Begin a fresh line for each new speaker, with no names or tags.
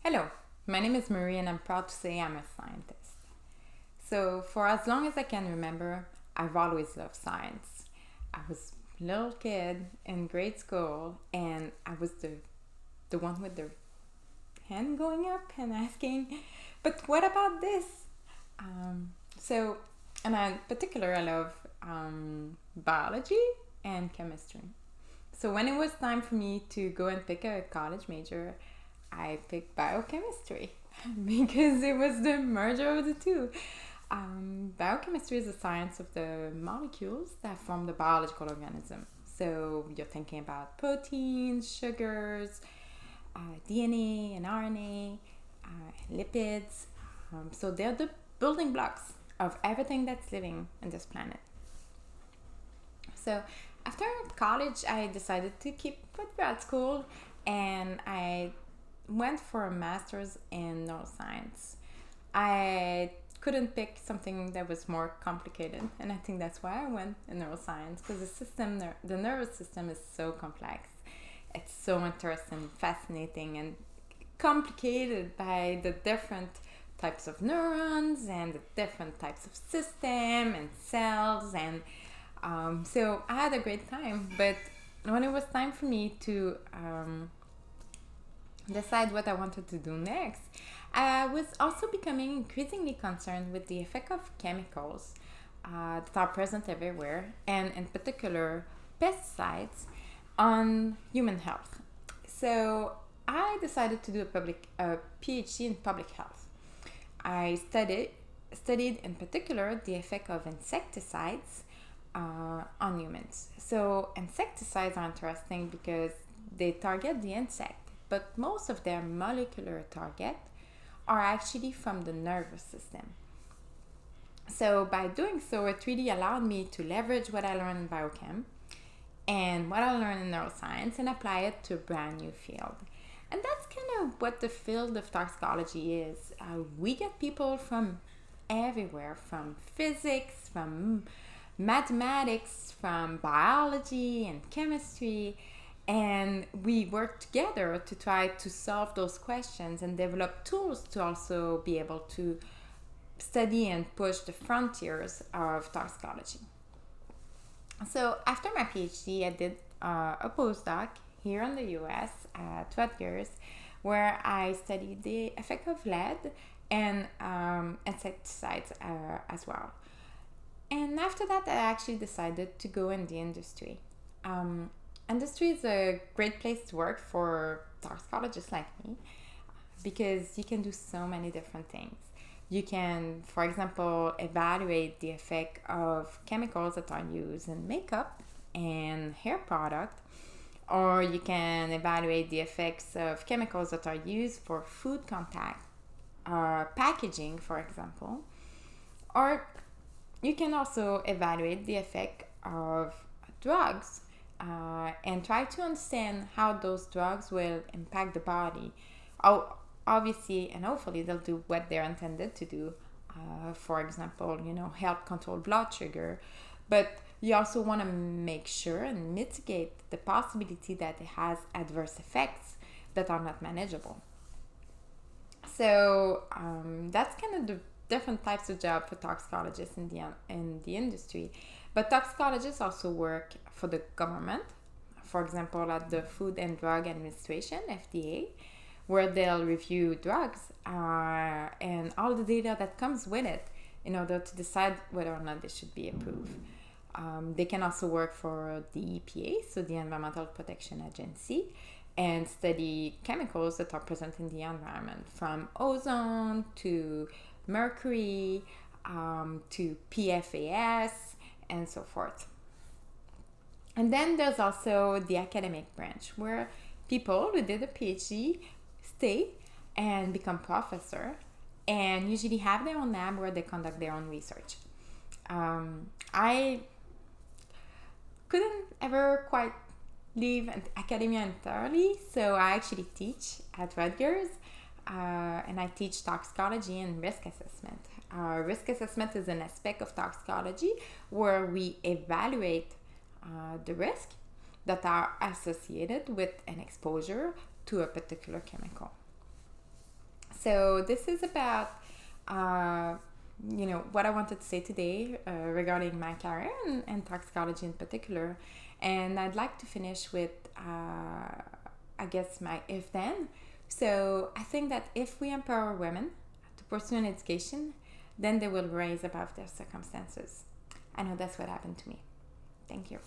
Hello, my name is Marie and I'm proud to say I'm a scientist. So, for as long as I can remember, I've always loved science. I was a little kid in grade school and I was the one with the hand going up and asking, but what about this? So, and in particular, I love biology and chemistry. So when it was time for me to go and pick a college major, I picked biochemistry because it was the merger of the two. Biochemistry is the science of the molecules that form the biological organism. So you're thinking about proteins, sugars, DNA and RNA, lipids. So they're the building blocks of everything that's living on this planet. So after college, I decided to keep with grad school and I went for a master's in neuroscience. I couldn't pick something that was more complicated, and I think that's why I went in neuroscience because the nervous system is so complex. It's so interesting, fascinating, and complicated by the different types of neurons and the different types of system and cells and so I had a great time, but when it was time for me to decide what I wanted to do next, I was also becoming increasingly concerned with the effect of chemicals that are present everywhere, and in particular pesticides, on human health. So I decided to do a PhD in public health. I studied in particular the effect of insecticides on humans. So insecticides are interesting because they target the insect, but most of their molecular target are actually from the nervous system. So by doing so, it really allowed me to leverage what I learned in biochem and what I learned in neuroscience and apply it to a brand new field. And that's kind of what the field of toxicology is. We get people from everywhere, from physics, from mathematics, from biology and chemistry, and we work together to try to solve those questions and develop tools to also be able to study and push the frontiers of toxicology. So after my PhD, I did a postdoc here in the US at Rutgers, where I studied the effect of lead and insecticides as well. And after that, I actually decided to go in the industry. Industry is a great place to work for toxicologists like me because you can do so many different things. You can, for example, evaluate the effect of chemicals that are used in makeup and hair product, or you can evaluate the effects of chemicals that are used for food contact or packaging, for example, or you can also evaluate the effect of drugs and try to understand how those drugs will impact the body. Obviously, and hopefully, they'll do what they're intended to do. For example, help control blood sugar. But you also want to make sure and mitigate the possibility that it has adverse effects that are not manageable. So that's kind of the different types of job for toxicologists in the industry. But toxicologists also work for the government, for example, at the Food and Drug Administration, FDA, where they'll review drugs and all the data that comes with it in order to decide whether or not they should be approved. They can also work for the EPA, so the Environmental Protection Agency, and study chemicals that are present in the environment, from ozone to mercury to PFAS and so forth. And then there's also the academic branch where people who did a PhD stay and become professor and usually have their own lab where they conduct their own research. I couldn't ever quite leave academia entirely, so I actually teach at Rutgers and I teach toxicology and risk assessment. Risk assessment is an aspect of toxicology where we evaluate the risk that are associated with an exposure to a particular chemical. So this is about what I wanted to say today regarding my career and toxicology in particular. And I'd like to finish with I guess my if then. So I think that if we empower women to pursue an education, then they will rise above their circumstances. I know that's what happened to me. Thank you.